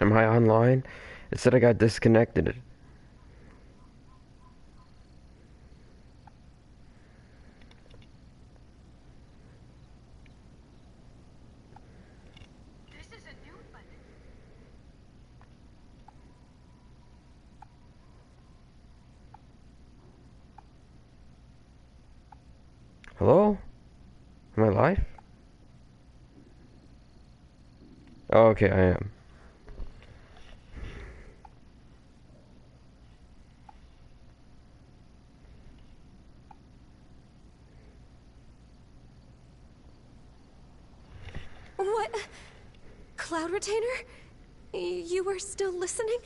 Am I online? It said I got disconnected. This is a new one. Hello? Am I live? Oh, okay, I am. What? Cloud Retainer? You were still listening?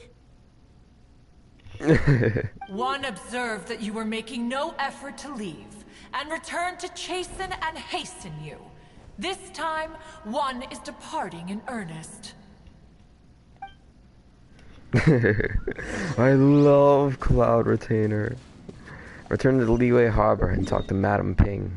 One observed that you were making no effort to leave, and returned to chasten and hasten you. This time, one is departing in earnest. I love Cloud Retainer. Return to the Leeway Harbor and talk to Madam Ping.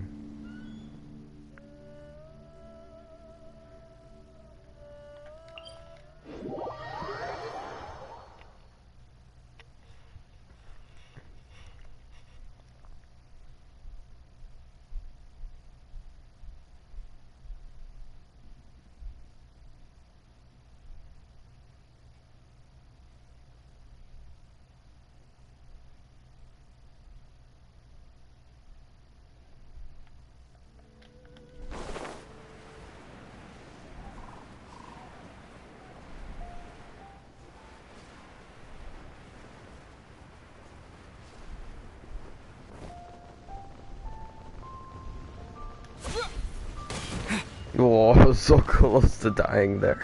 Oh, I was so close to dying there.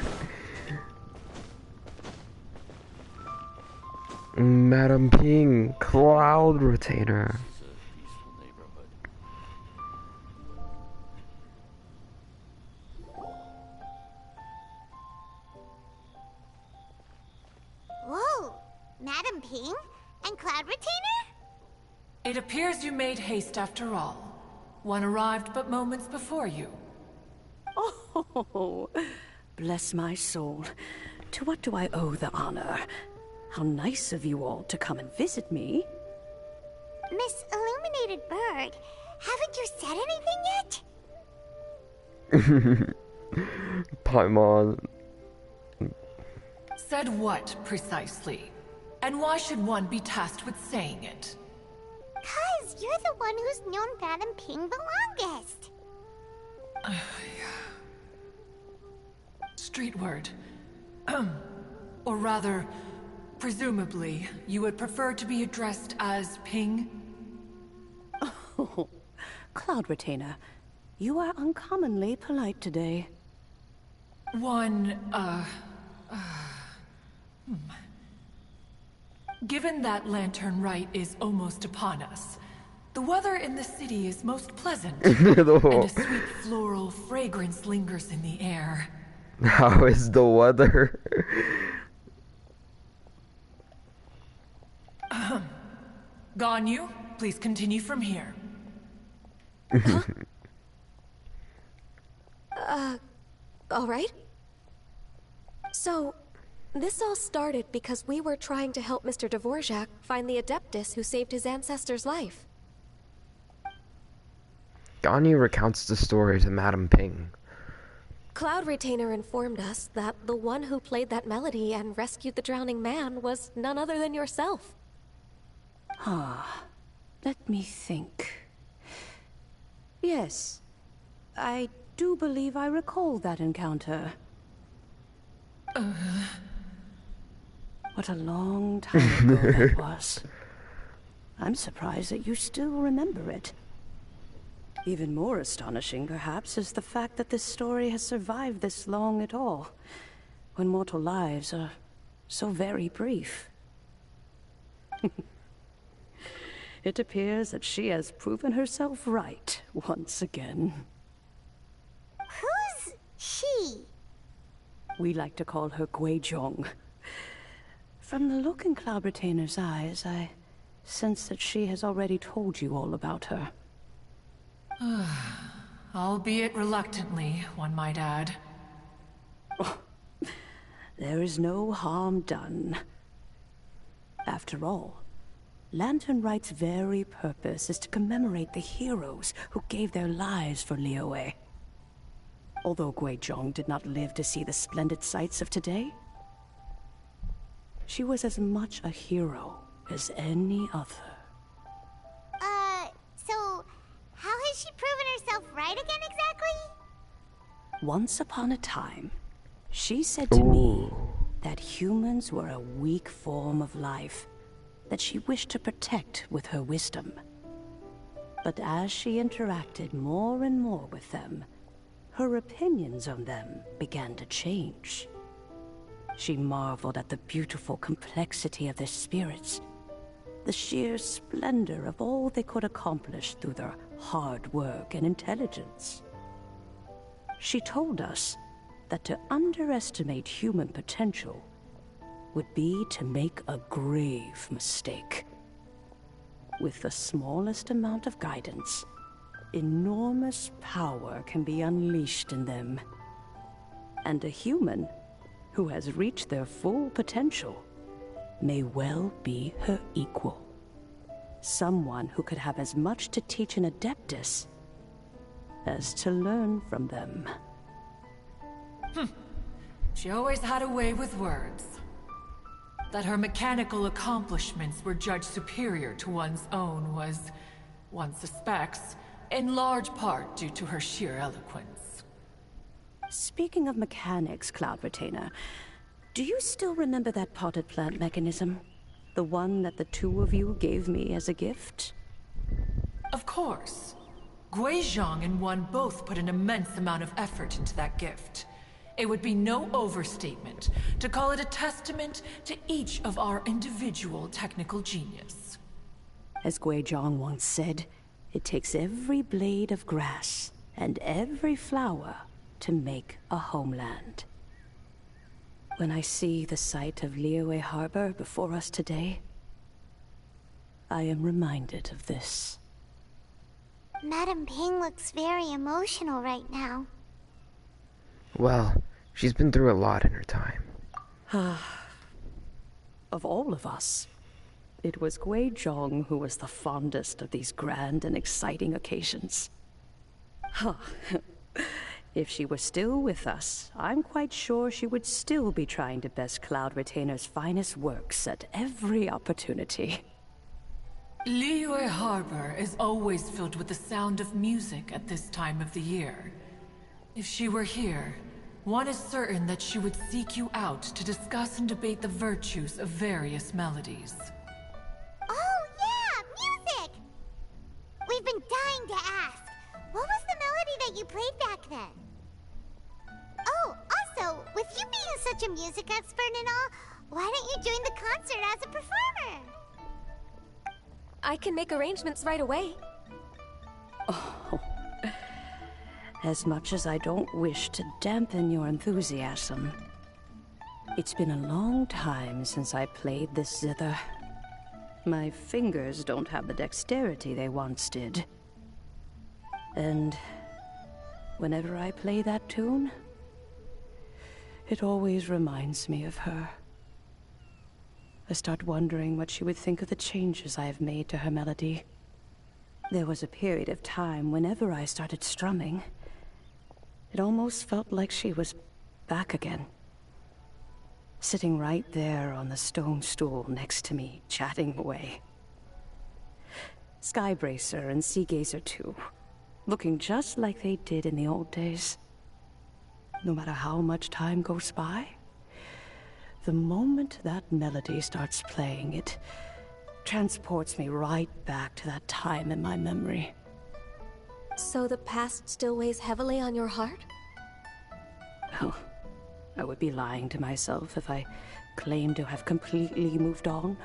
Madam Ping, Cloud Retainer. Whoa! Madam Ping? And Cloud Retainer? It appears you made haste after all. One arrived but moments before you. Oh, bless my soul. To what do I owe the honor? How nice of you all to come and visit me. Miss Illuminated Bird, haven't you said anything yet? Paimon. Said what, precisely? And why should one be tasked with saying it? 'Cause you're the one who's known Madam Ping the longest. Street word. Or rather, presumably, you would prefer to be addressed as Ping? Oh, Cloud Retainer, you are uncommonly polite today. Given that Lantern Rite is almost upon us, the weather in the city is most pleasant, and a sweet floral fragrance lingers in the air. How is the weather? Ganyu, please continue from here. All right. So, this all started because we were trying to help Mr. Dvorak find the Adeptus who saved his ancestor's life. Ganyu recounts the story to Madam Ping. Cloud Retainer informed us that the one who played that melody and rescued the drowning man was none other than yourself. Ah, let me think. Yes, I do believe I recall that encounter. What a long time ago that was. I'm surprised that you still remember it. Even more astonishing, perhaps, is the fact that this story has survived this long at all, when mortal lives are so very brief. It appears that she has proven herself right once again. Who's she? We like to call her Guizhong. From the look in Cloud Retainer's eyes, I sense that she has already told you all about her. Albeit reluctantly, one might add. there is no harm done. After all, Lantern Rite's very purpose is to commemorate the heroes who gave their lives for Liyue. Although Guizhong did not live to see the splendid sights of today, she was as much a hero as any other. So how has she proven herself right again exactly? Once upon a time, she said to me that humans were a weak form of life that she wished to protect with her wisdom. But as she interacted more and more with them, her opinions on them began to change. She marveled at the beautiful complexity of their spirits, the sheer splendor of all they could accomplish through their hard work and intelligence. She told us that to underestimate human potential would be to make a grave mistake. With the smallest amount of guidance, enormous power can be unleashed in them. And a human who has reached their full potential may well be her equal. Someone who could have as much to teach an Adeptus as to learn from them. She always had a way with words. That her mechanical accomplishments were judged superior to one's own was, one suspects, in large part due to her sheer eloquence. Speaking of mechanics, Cloud Retainer, do you still remember that potted plant mechanism? The one that the two of you gave me as a gift? Of course. Guizhong and one both put an immense amount of effort into that gift. It would be no overstatement to call it a testament to each of our individual technical genius. As Guizhong once said, it takes every blade of grass and every flower to make a homeland. When I see the sight of Liyue Harbor before us today, I am reminded of this. Madame Ping looks very emotional right now. Well, she's been through a lot in her time. Of all of us, it was Guizhong who was the fondest of these grand and exciting occasions. If she were still with us, I'm quite sure she would still be trying to best Cloud Retainer's finest works at every opportunity. Liyue Harbor is always filled with the sound of music at this time of the year. If she were here, one is certain that she would seek you out to discuss and debate the virtues of various melodies. Oh yeah, music! We've been dying to ask. What was the melody that you played back then? Oh, also, with you being such a music expert and all, why don't you join the concert as a performer? I can make arrangements right away. Oh. As much as I don't wish to dampen your enthusiasm, it's been a long time since I played this zither. My fingers don't have the dexterity they once did. And whenever I play that tune, it always reminds me of her. I start wondering what she would think of the changes I have made to her melody. There was a period of time whenever I started strumming, it almost felt like she was back again. Sitting right there on the stone stool next to me, chatting away. Skybracer and Seagazer too, looking just like they did in the old days. No matter how much time goes by, the moment that melody starts playing, it transports me right back to that time in my memory. So the past still weighs heavily on your heart? Well, I would be lying to myself if I claimed to have completely moved on.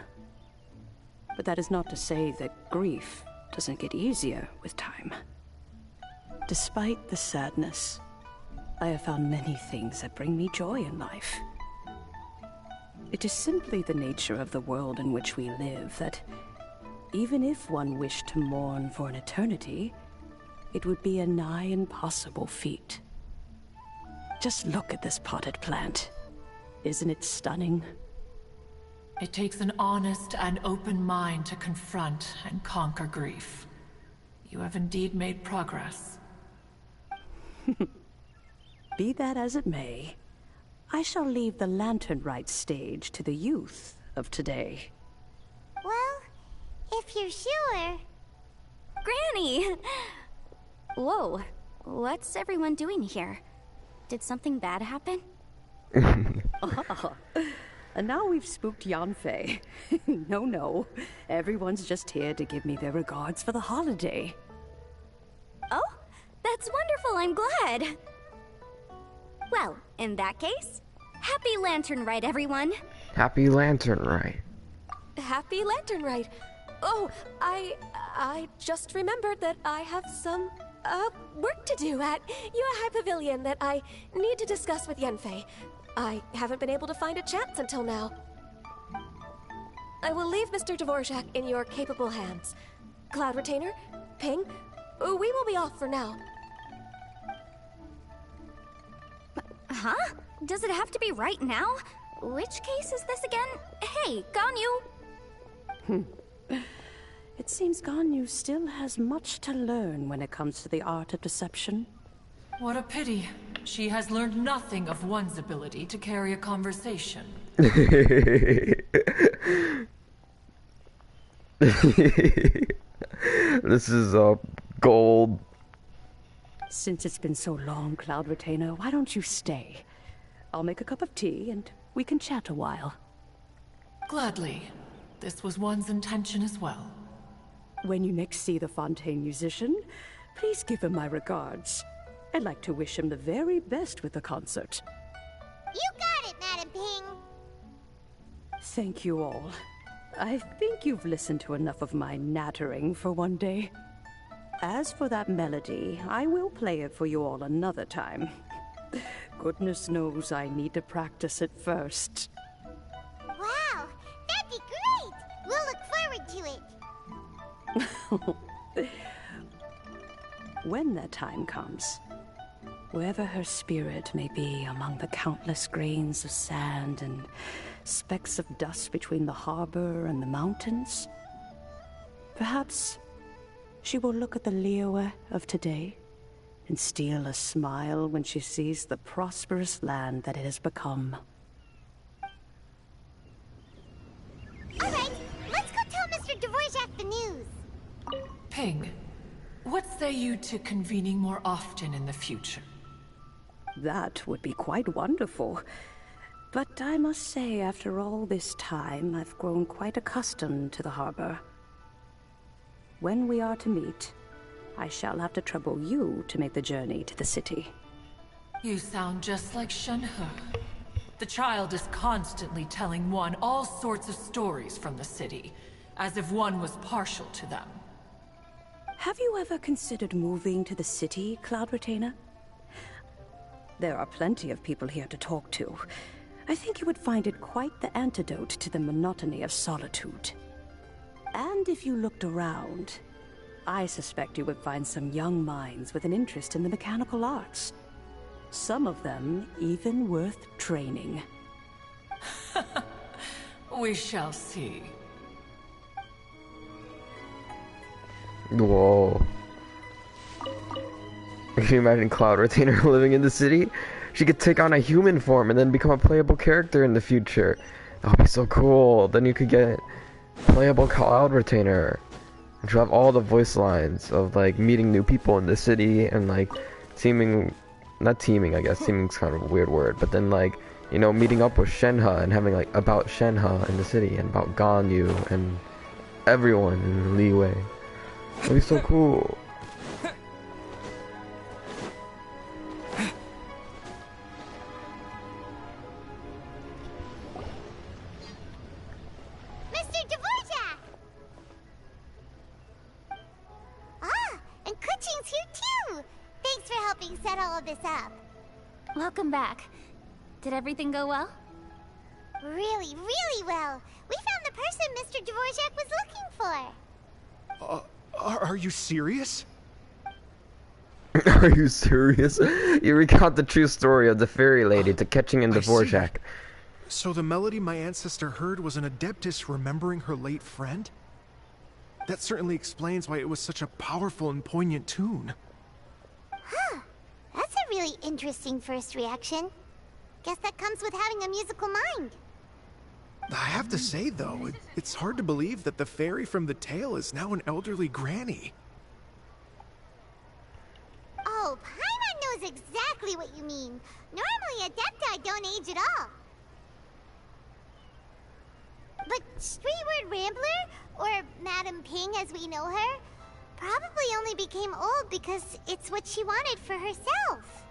But that is not to say that grief doesn't get easier with time. Despite the sadness, I have found many things that bring me joy in life. It is simply the nature of the world in which we live that, even if one wished to mourn for an eternity, it would be a nigh impossible feat. Just look at this potted plant. Isn't it stunning? It takes an honest and open mind to confront and conquer grief. You have indeed made progress. Be that as it may, I shall leave the Lantern Rite stage to the youth of today. Well, if you're sure. Granny! Whoa, what's everyone doing here? Did something bad happen? And now we've spooked Yanfei. No. Everyone's just here to give me their regards for the holiday. Oh, that's wonderful, I'm glad. Well, in that case, happy Lantern Rite, everyone. Happy Lantern Rite. Happy Lantern Rite. Oh, I just remembered that I have some, work to do at Yuehai Pavilion that I need to discuss with Yanfei. I haven't been able to find a chance until now. I will leave Mr. Dvorak in your capable hands. Cloud Retainer, Ping, we will be off for now. Huh? Does it have to be right now? Which case is this again? Hey, Ganyu! It seems Ganyu still has much to learn when it comes to the art of deception. What a pity. She has learned nothing of one's ability to carry a conversation. This is gold. Since it's been so long, Cloud Retainer, why don't you stay? I'll make a cup of tea and we can chat a while. Gladly. This was one's intention as well. When you next see the Fontaine musician, please give him my regards. I'd like to wish him the very best with the concert. You got it, Madam Ping. Thank you all. I think you've listened to enough of my nattering for one day. As for that melody, I will play it for you all another time. Goodness knows I need to practice it first. Wow, that'd be great. We'll look forward to it. When that time comes, wherever her spirit may be among the countless grains of sand and specks of dust between the harbor and the mountains, perhaps she will look at the Liyue of today and steal a smile when she sees the prosperous land that it has become. All right, let's go tell Mr. Dvorak the news. Ping, what say you to convening more often in the future? That would be quite wonderful. But I must say, after all this time, I've grown quite accustomed to the harbor. When we are to meet, I shall have to trouble you to make the journey to the city. You sound just like Shenhe. The child is constantly telling one all sorts of stories from the city, as if one was partial to them. Have you ever considered moving to the city, Cloud Retainer? There are plenty of people here to talk to. I think you would find it quite the antidote to the monotony of solitude. And if you looked around, I suspect you would find some young minds with an interest in the mechanical arts. Some of them even worth training. We shall see. Whoa. Can you imagine Cloud Retainer living in the city? She could take on a human form and then become a playable character in the future. That would be so cool. Then you could get playable Cloud Retainer. And she'll have all the voice lines of like meeting new people in the city and like teaming, not teaming I guess, teaming's kind of a weird word, but then like, you know, meeting up with Shenhe and having like about Shenhe in the city and about Ganyu and everyone in the Liyue. That'd be so cool. Mr. Dvorak! Ah, and Kuchin's here too! Thanks for helping set all of this up. Welcome back. Did everything go well? Really, really well. We found the person Mr. Dvorak was looking for. Are you serious? Are you serious? You recount the true story of the fairy lady to catching in I see. Dvorak. So the melody my ancestor heard was an adeptus remembering her late friend? That certainly explains why it was such a powerful and poignant tune. Huh. That's a really interesting first reaction. Guess that comes with having a musical mind. I have to say, though, it's hard to believe that the fairy from the tale is now an elderly granny. Oh, Paimon knows exactly what you mean. Normally, Adepti don't age at all. But Streetward Rambler, or Madam Ping as we know her, probably only became old because it's what she wanted for herself.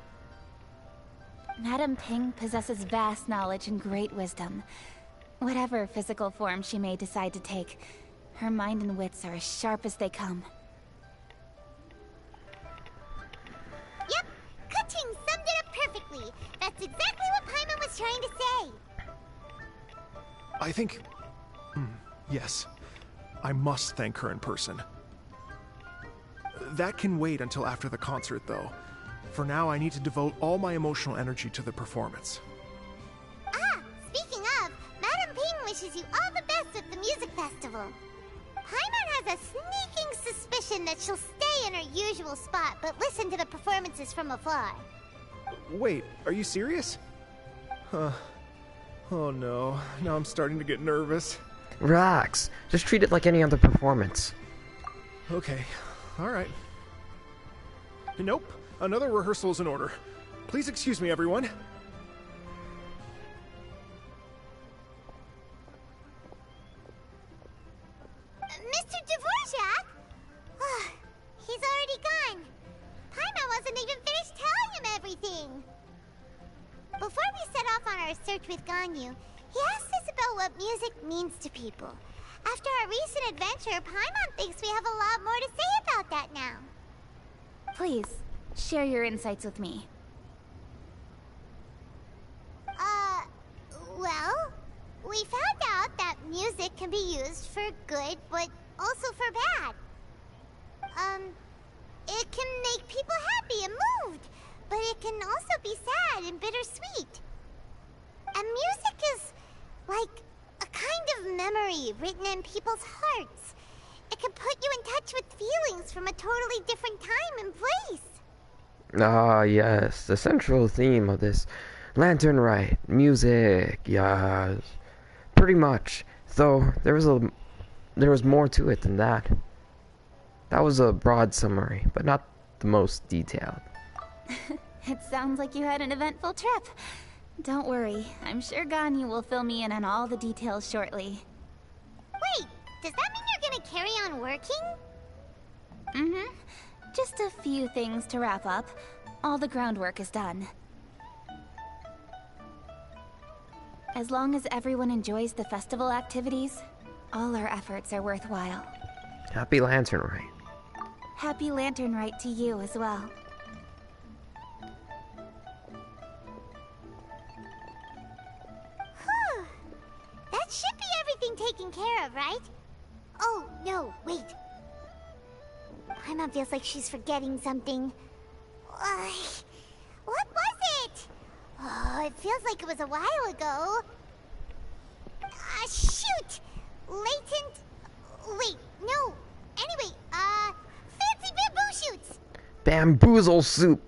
Madam Ping possesses vast knowledge and great wisdom. Whatever physical form she may decide to take, her mind and wits are as sharp as they come. Yep, Kuching summed it up perfectly. That's exactly what Paimon was trying to say. I think... yes. I must thank her in person. That can wait until after the concert, though. For now, I need to devote all my emotional energy to the performance. Ah, speaking of, Madam Ping wishes you all the best at the music festival. Paimon has a sneaking suspicion that she'll stay in her usual spot, but listen to the performances from afar. Wait, are you serious? Huh. Oh no, now I'm starting to get nervous. Relax. Just treat it like any other performance. Okay, alright. Nope, another rehearsal is in order. Please excuse me, everyone. Mr. Dvorak? He's already gone. Paimon wasn't even finished telling him everything. Before we set off on our search with Ganyu, he asked us about what music means to people. After our recent adventure, Paimon thinks we have a lot more to say about that now. Please, share your insights with me. Well, we found out that music can be used for good, but also for bad. It can make people happy and moved, but it can also be sad and bittersweet. And music is like a kind of memory written in people's hearts. It can put you in touch with feelings from a totally different time and place. Ah, yes, the central theme of this Lantern Rite, music, yes. Pretty much, though there was more to it than that. That was a broad summary, but not the most detailed. It sounds like you had an eventful trip. Don't worry, I'm sure Ganyu will fill me in on all the details shortly. Wait, does that mean you're gonna carry on working? Mm-hmm. Just a few things to wrap up. All the groundwork is done. As long as everyone enjoys the festival activities, all our efforts are worthwhile. Happy Lantern Rite. Happy Lantern Rite to you as well. That should be everything taken care of, right? Oh, no, wait. Paimon feels like she's forgetting something. What was it? Oh, it feels like it was a while ago. Shoot! Latent... Wait, no. Anyway, fancy bamboo shoots! Bamboozle soup!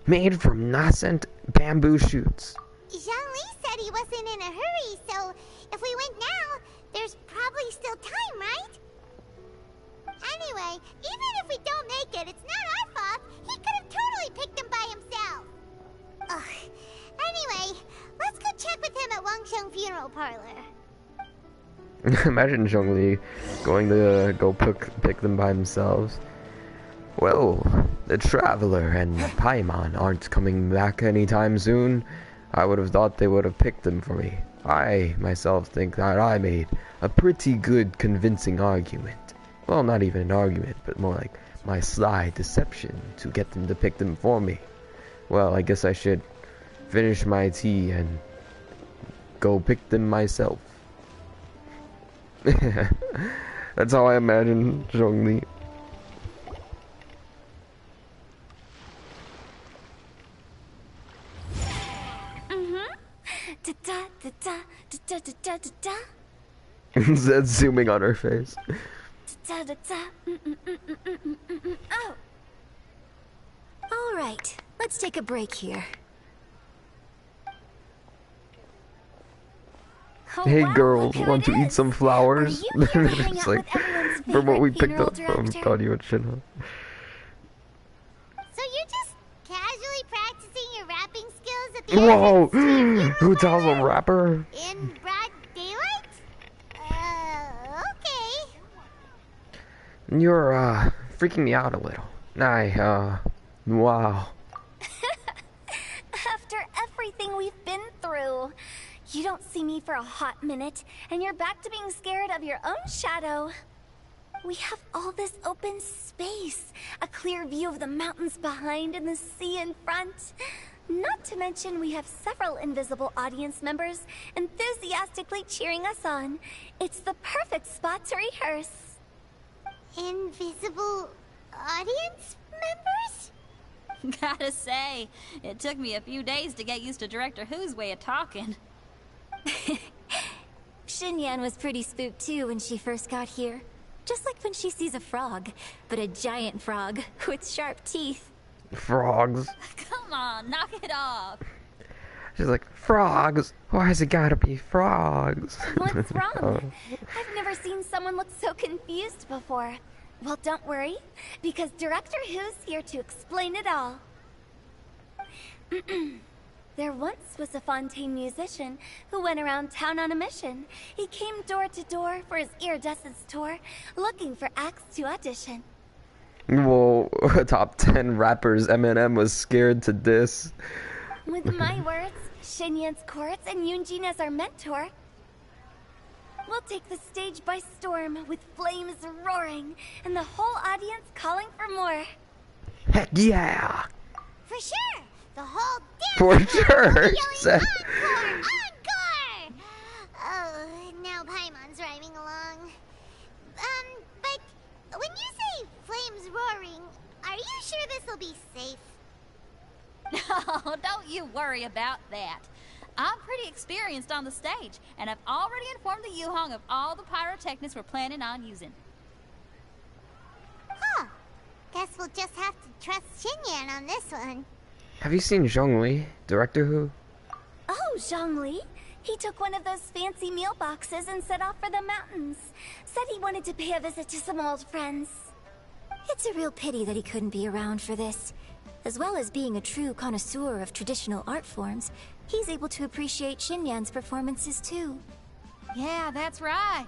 Made from nascent bamboo shoots. Zhang-Li said he wasn't in a hurry, so if we went now, there's probably still time, right? Anyway, even if we don't make it, it's not our fault. He could have totally picked them by himself. Ugh. Anyway, let's go check with him at Wangsheng Funeral Parlor. Imagine Zhongli going to go pick them by themselves. Well, the Traveler and Paimon aren't coming back anytime soon. I would have thought they would have picked them for me. I, myself, think that I made a pretty good convincing argument. Well, not even an argument, but more like my sly deception to get them to pick them for me. Well, I guess I should finish my tea and go pick them myself. That's how I imagine Zhongli. Da da da da da da da da da. Instead, zooming on her face. Da da da. Oh. All right, let's take a break here. Oh, Hey wow, girls, look who want it to eat is. some flowers? Are you here to hang It's out like, with everyone's from what we favorite picked up funeral from director? Claudio and Shinha. So you're just casually practicing your rapping skills at the Whoa! entrance to your funeral Who tells a parlor? rapper? In broad daylight? Okay. You're, freaking me out a little. Wow. After everything we've been through, you don't see me for a hot minute, and you're back to being scared of your own shadow. We have all this open space, a clear view of the mountains behind and the sea in front. Not to mention we have several invisible audience members enthusiastically cheering us on. It's the perfect spot to rehearse. Invisible audience members? Gotta say, it took me a few days to get used to Director Who's way of talking. Xinyan was pretty spooked too when she first got here. Just like when she sees a frog, but a giant frog with sharp teeth. Frogs. Come on, knock it off. She's like, frogs? Why's it gotta be frogs? What's wrong? I've never seen someone look so confused before. Well, don't worry, because Director Who's here to explain it all. There once was a Fontaine musician who went around town on a mission. He came door to door for his iridescence tour, looking for acts to audition. Whoa, top 10 rappers Eminem was scared to diss. With my words, Xinyan's chorus, and Yunjin as our mentor, we'll take the stage by storm with flames roaring and the whole audience calling for more. Heck yeah! For sure! The whole damn For crowd sure, will be she yelling said. encore! Encore! Oh, now Paimon's rhyming along. But when you say flames roaring, are you sure this'll be safe? No, don't you worry about that. I'm pretty experienced on the stage, and I've already informed the Yuhong of all the pyrotechnics we're planning on using. Huh. Guess we'll just have to trust Xinyan on this one. Have you seen Zhongli, Director Who? Oh, Zhongli. He took one of those fancy meal boxes and set off for the mountains. Said he wanted to pay a visit to some old friends. It's a real pity that he couldn't be around for this. As well as being a true connoisseur of traditional art forms, he's able to appreciate Xinyan's performances too. Yeah, that's right.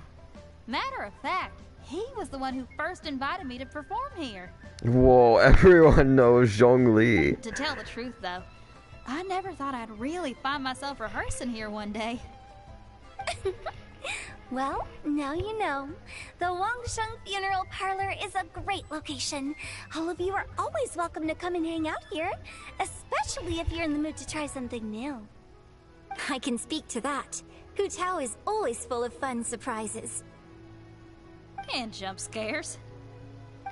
Matter of fact, he was the one who first invited me to perform here. Whoa, everyone knows Zhongli. To tell the truth, though, I never thought I'd really find myself rehearsing here one day. Well, now you know. The Wangsheng Funeral Parlor is a great location. All of you are always welcome to come and hang out here, especially if you're in the mood to try something new. I can speak to that. Hu Tao is always full of fun surprises. And jump scares.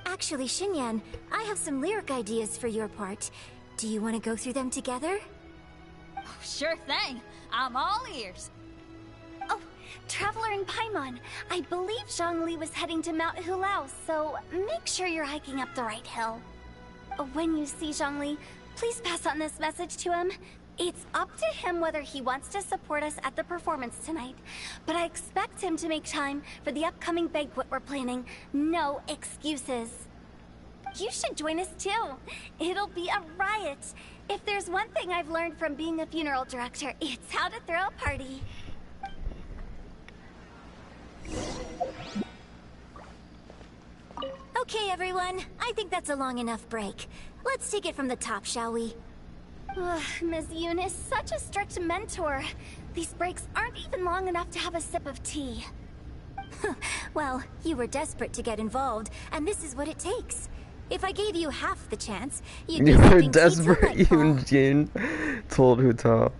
Actually, Xinyan, I have some lyric ideas for your part. Do you want to go through them together? Oh, sure thing. I'm all ears. Oh, Traveler in Paimon, I believe Zhongli was heading to Mount Hulao, so make sure you're hiking up the right hill. When you see Zhongli, please pass on this message to him. It's up to him whether he wants to support us at the performance tonight, but I expect him to make time for the upcoming banquet we're planning. No excuses. You should join us too. It'll be a riot. If there's one thing I've learned from being a funeral director, it's how to throw a party. Okay, everyone. I think that's a long enough break. Let's take it from the top, shall we? Ugh, Ms. Eunice, such a strict mentor. These breaks aren't even long enough to have a sip of tea. Well, you were desperate to get involved, and this is what it takes. If I gave you half the chance, you'd be You were sipping tea till desperate, nightfall. Yunjin told Hu Tao.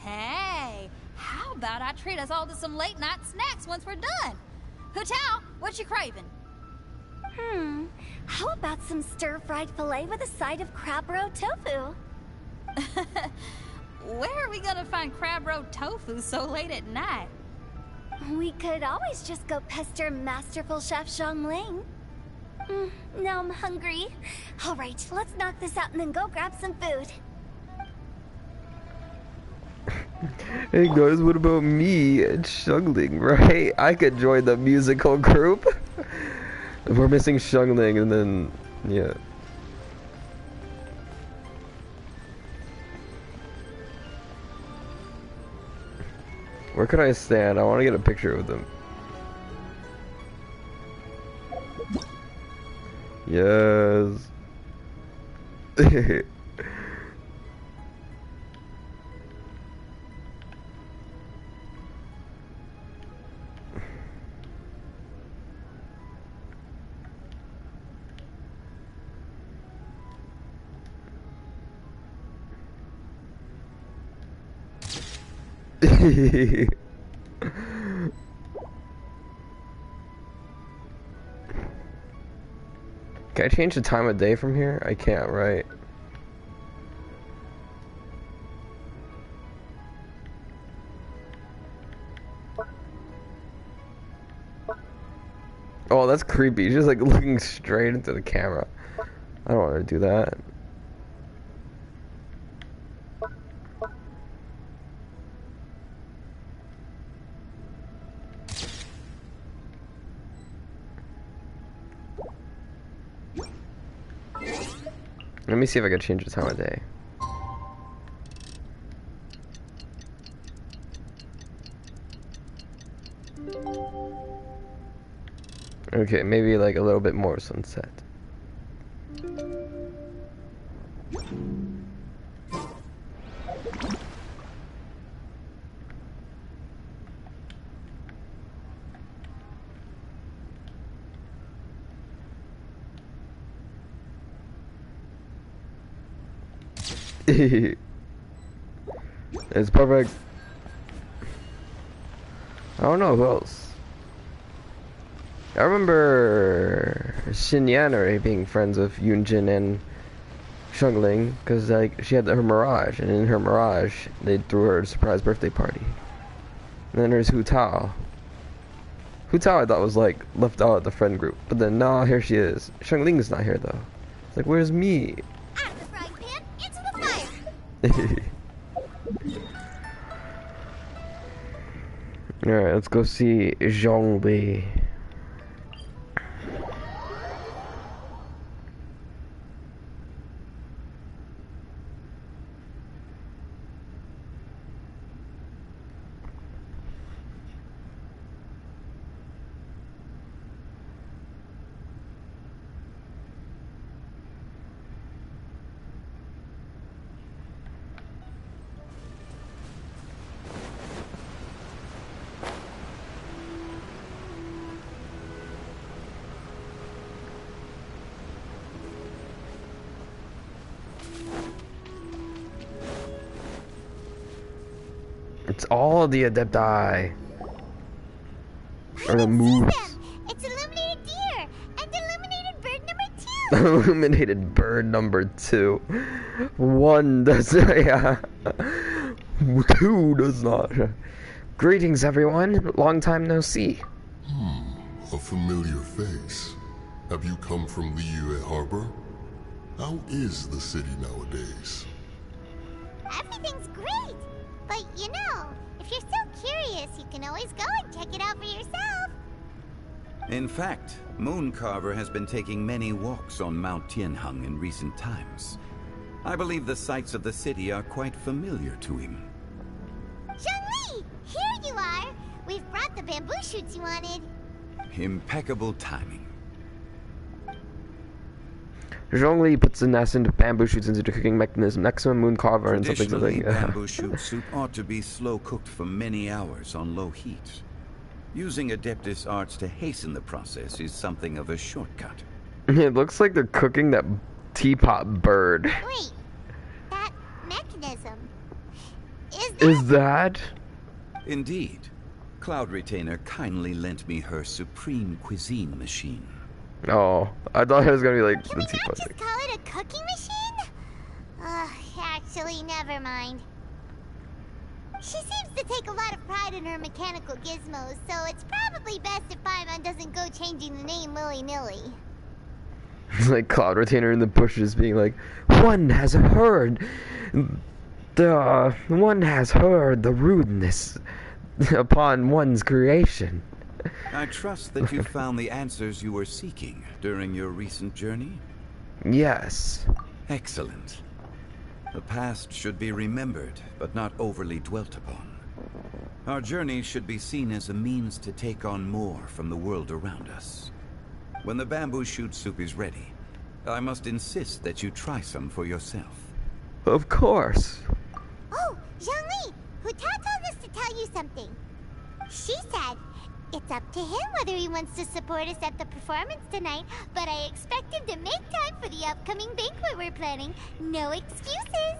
Hey, how about I treat us all to some late night snacks once we're done? Hu Tao, what you craving? How about some stir-fried filet with a side of crab roe tofu? Where are we gonna find crab roe tofu so late at night? We could always just go pester Masterful Chef Zhongling. Now I'm hungry. Alright, let's knock this out and then go grab some food. Hey guys, what about me and Shungling, right? I could join the musical group. We're missing Shungling and then, yeah. Where could I stand? I want to get a picture with them. Yes. Can I change the time of day from here? I can't, right? Oh, that's creepy. Just like looking straight into the camera. I don't want to do that. Let me see if I can change the time of day. Okay, maybe like a little bit more sunset. It's perfect. I don't know who else. I remember Xinyan being friends with Yunjin and Shungling because like she had her Mirage, and in her Mirage they threw her a surprise birthday party. And then there's Hu Tao. Hu Tao I thought was like left out of the friend group, but then nah, here she is. Shungling's not here though. It's like, where's me? Out of the frying pan, into the fire! Alright, let's go see Zhongli. It's all the Adepti. Or the moves. It's illuminated deer and illuminated bird number 2. Illuminated bird number 2. 1 does yeah. 2 does not. Greetings everyone. Long time no see. A familiar face. Have you come from Liyue Harbor? How is the city nowadays? Everything's great. But you know, if you're so curious, you can always go and check it out for yourself. In fact, Mooncarver has been taking many walks on Mount Tianheng in recent times. I believe the sights of the city are quite familiar to him. Zhongli, here you are. We've brought the bamboo shoots you wanted. Impeccable timing. Zhongli puts the nest into bamboo shoots into the cooking mechanism. Maximum Mooncarver and something. Traditionally, bamboo shoot soup ought to be slow cooked for many hours on low heat. Using Adeptus arts to hasten the process is something of a shortcut. It looks like they're cooking that teapot bird. Wait, that mechanism. Is that? Indeed. Cloud Retainer kindly lent me her supreme cuisine machine. Oh, I thought it was gonna be like Can the we teapot. not just call it a cooking machine? Actually, never mind. She seems to take a lot of pride in her mechanical gizmos, so it's probably best if Paimon doesn't go changing the name willy-nilly. It's like Cloud Retainer in the bushes being like, one has heard the rudeness upon one's creation. I trust that you found the answers you were seeking during your recent journey? Yes. Excellent. The past should be remembered, but not overly dwelt upon. Our journey should be seen as a means to take on more from the world around us. When the bamboo shoot soup is ready, I must insist that you try some for yourself. Of course. Oh, Zhongli! Huta told us to tell you something. She said, it's up to him whether he wants to support us at the performance tonight, but I expect him to make time for the upcoming banquet we're planning. No excuses!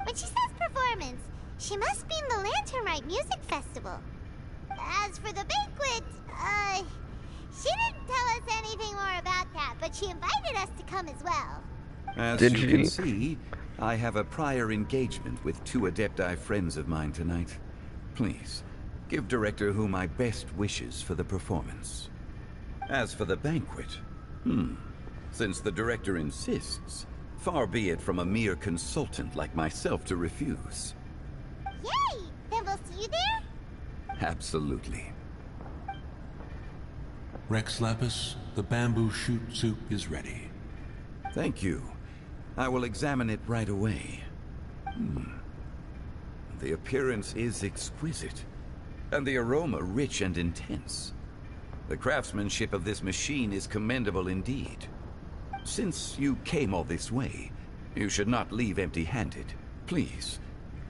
When she says performance, she must mean the Lantern Rite Music Festival. As for the banquet, she didn't tell us anything more about that, but she invited us to come as well. As you can see, I have a prior engagement with 2 Adepti friends of mine tonight. Please, give Director Hu my best wishes for the performance. As for the banquet, since the Director insists, far be it from a mere consultant like myself to refuse. Yay! Then we'll see you there? Absolutely. Rex Lapis, the bamboo shoot soup is ready. Thank you. I will examine it right away. The appearance is exquisite, and the aroma rich and intense. The craftsmanship of this machine is commendable indeed. Since you came all this way, you should not leave empty-handed. Please,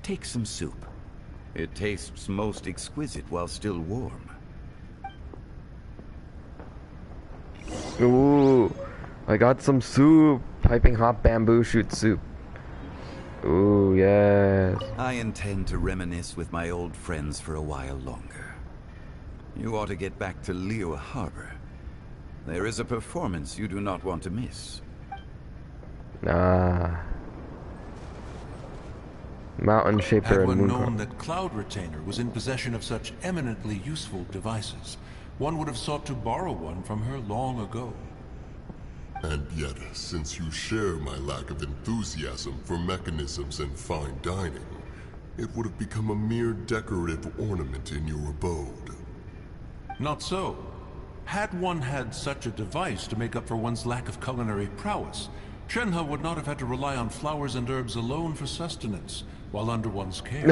take some soup. It tastes most exquisite while still warm. Ooh, I got some soup. Piping hot bamboo shoot soup. Ooh, yes. I intend to reminisce with my old friends for a while longer. You ought to get back to Liyue Harbor. There is a performance you do not want to miss. Mountain Shaper Had and one Moon. known that Cloud Retainer was in possession of such eminently useful devices, one would have sought to borrow one from her long ago. And yet, since you share my lack of enthusiasm for mechanisms and fine dining, it would have become a mere decorative ornament in your abode. Not so. Had one had such a device to make up for one's lack of culinary prowess, Shenhe would not have had to rely on flowers and herbs alone for sustenance, while under one's care.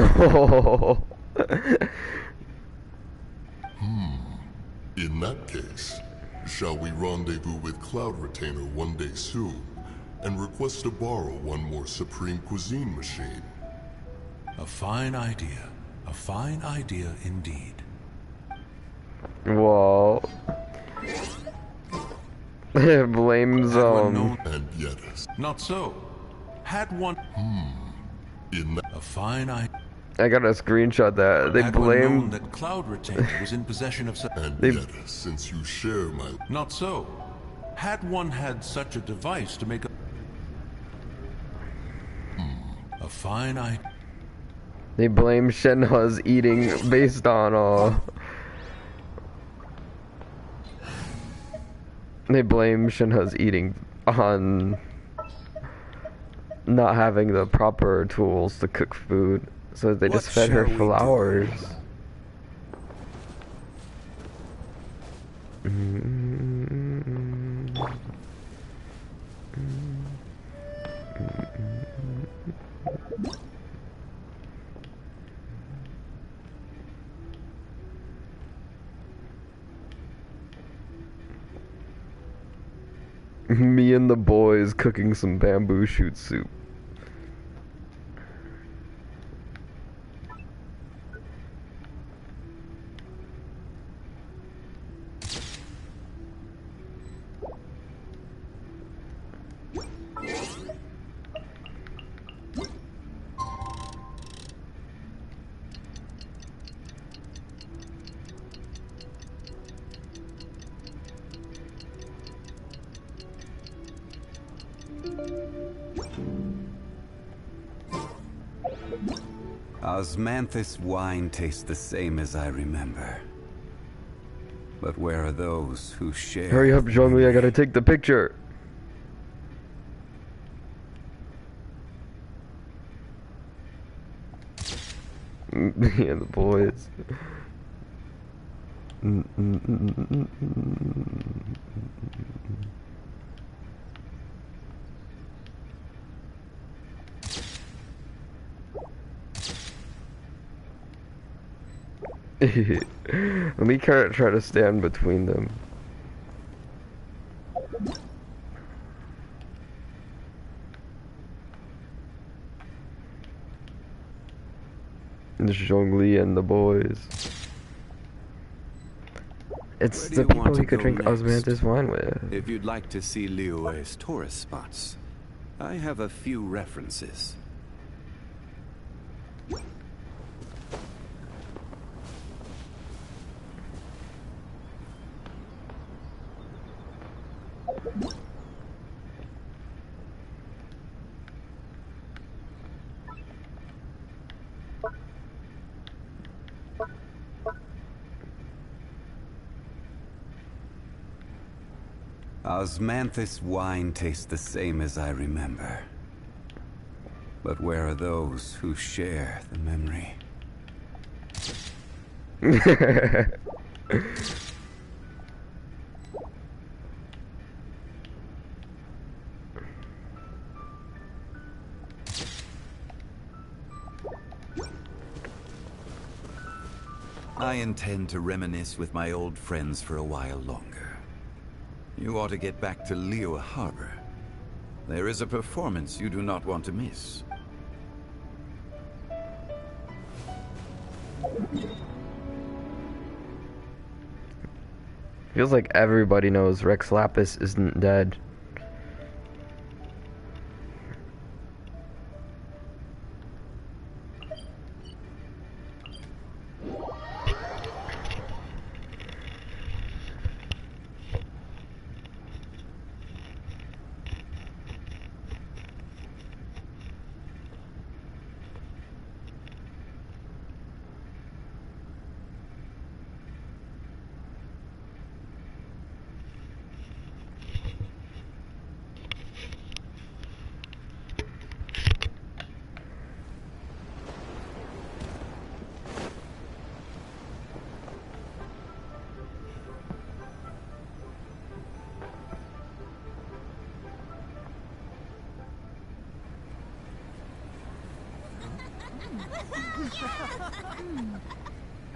In that case, shall we rendezvous with Cloud Retainer one day soon, and request to borrow one more Supreme Cuisine machine? A fine idea. A fine idea indeed. Whoa. It blames, And yet... Not so. Had one... In that... A fine idea. I gotta screenshot that. They Had one blame... known that Cloud Retainer was in possession of such... And yet, since you share my... Not so. Had one had such a device to make a fine idea. They blame Shenhe's eating based on, They blame Shenhe's eating on not having the proper tools to cook food, so they just fed her flowers. Me and the boys cooking some bamboo shoot soup. Osmanthus wine tastes the same as I remember. But where are those who share? Hurry up, Zhongli, I gotta take the picture. Me and the boys. Let me try to stand between them. It's Zhongli and the boys. It's the people you could drink Osmanthus wine with. If you'd like to see Liyue's tourist spots, I have a few references. Osmanthus wine tastes the same as I remember. But where are those who share the memory? I intend to reminisce with my old friends for a while longer. You ought to get back to Liyue Harbor. There is a performance you do not want to miss. Feels like everybody knows Rex Lapis isn't dead.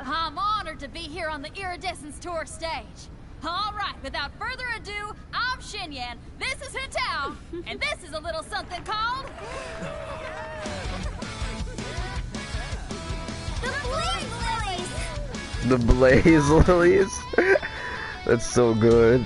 I'm honored to be here on the Iridescence Tour stage. All right, without further ado, I'm Xinyan, this is Hitao, and this is a little something called... The Blaze Lilies? That's so good.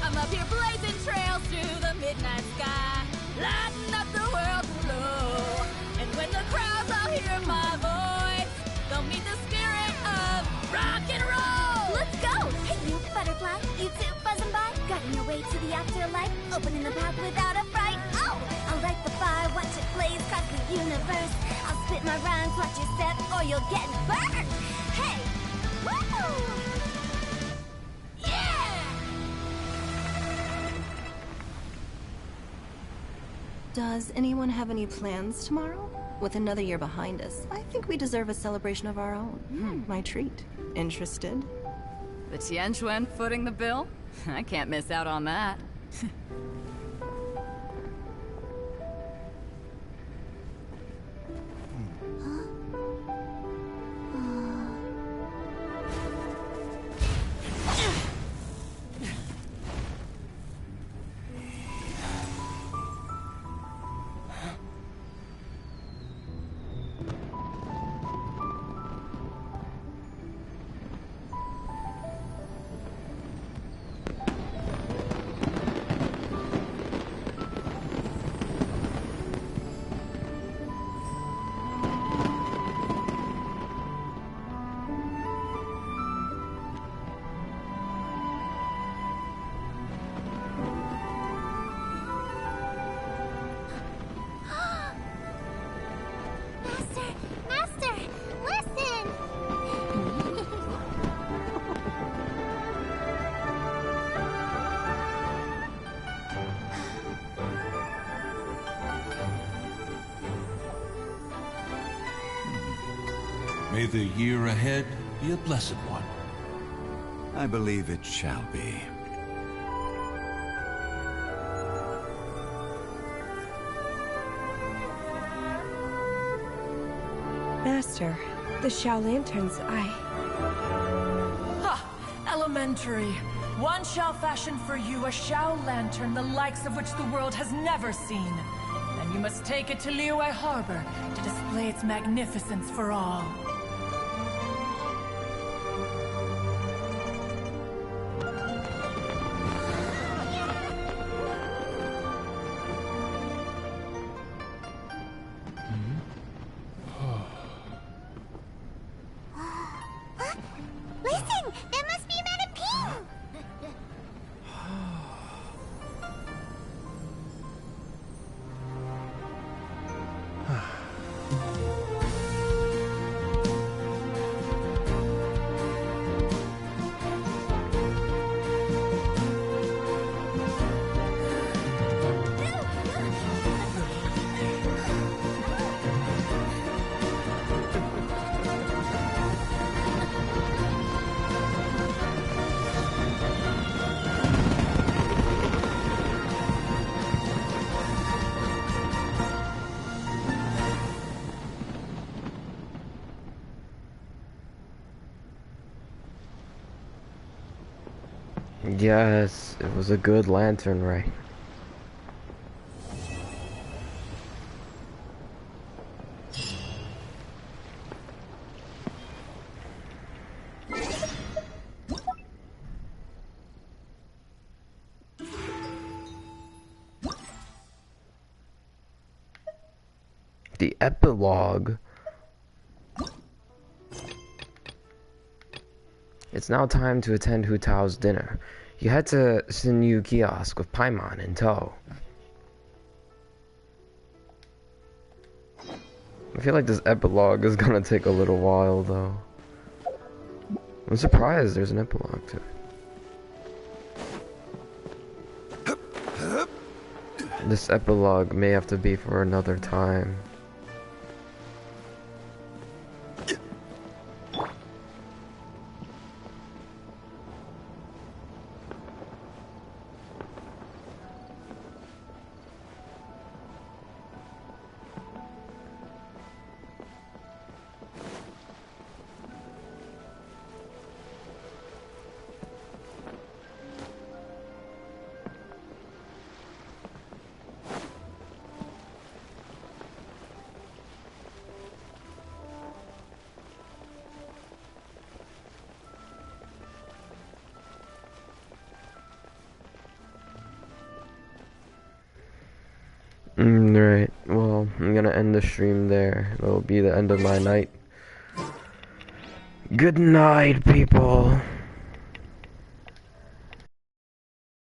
I'm up here blazing trails through the midnight sky, lighting up the world below. And when the crowds all hear my voice, they'll meet the spirit of rock and roll. Let's go! Hey, you butterfly, you too buzzing by, guiding your way to the afterlife, opening the path without a fright. Oh, I'll light the fire, watch it blaze across the universe. I'll spit my rhymes, watch your step, or you'll get burned. Hey, woo! Does anyone have any plans tomorrow? With another year behind us, I think we deserve a celebration of our own. My treat. Interested? The Tianquan footing the bill? I can't miss out on that. May the year ahead be a blessed one. I believe it shall be. Master, the Shao Lanterns, Ha! Elementary. One shall fashion for you a Shao Lantern the likes of which the world has never seen. And you must take it to Liyue Harbor to display its magnificence for all. Listen, that must be Madame Ping! Yes, it was a good lantern, right? The epilogue. It's now time to attend Hu Tao's dinner. You head to Sinew Kiosk with Paimon in tow. I feel like this epilogue is gonna take a little while, though. I'm surprised there's an epilogue to it. This epilogue may have to be for another time. Right, well, I'm gonna end the stream there. That'll be the end of my night. Good night, people.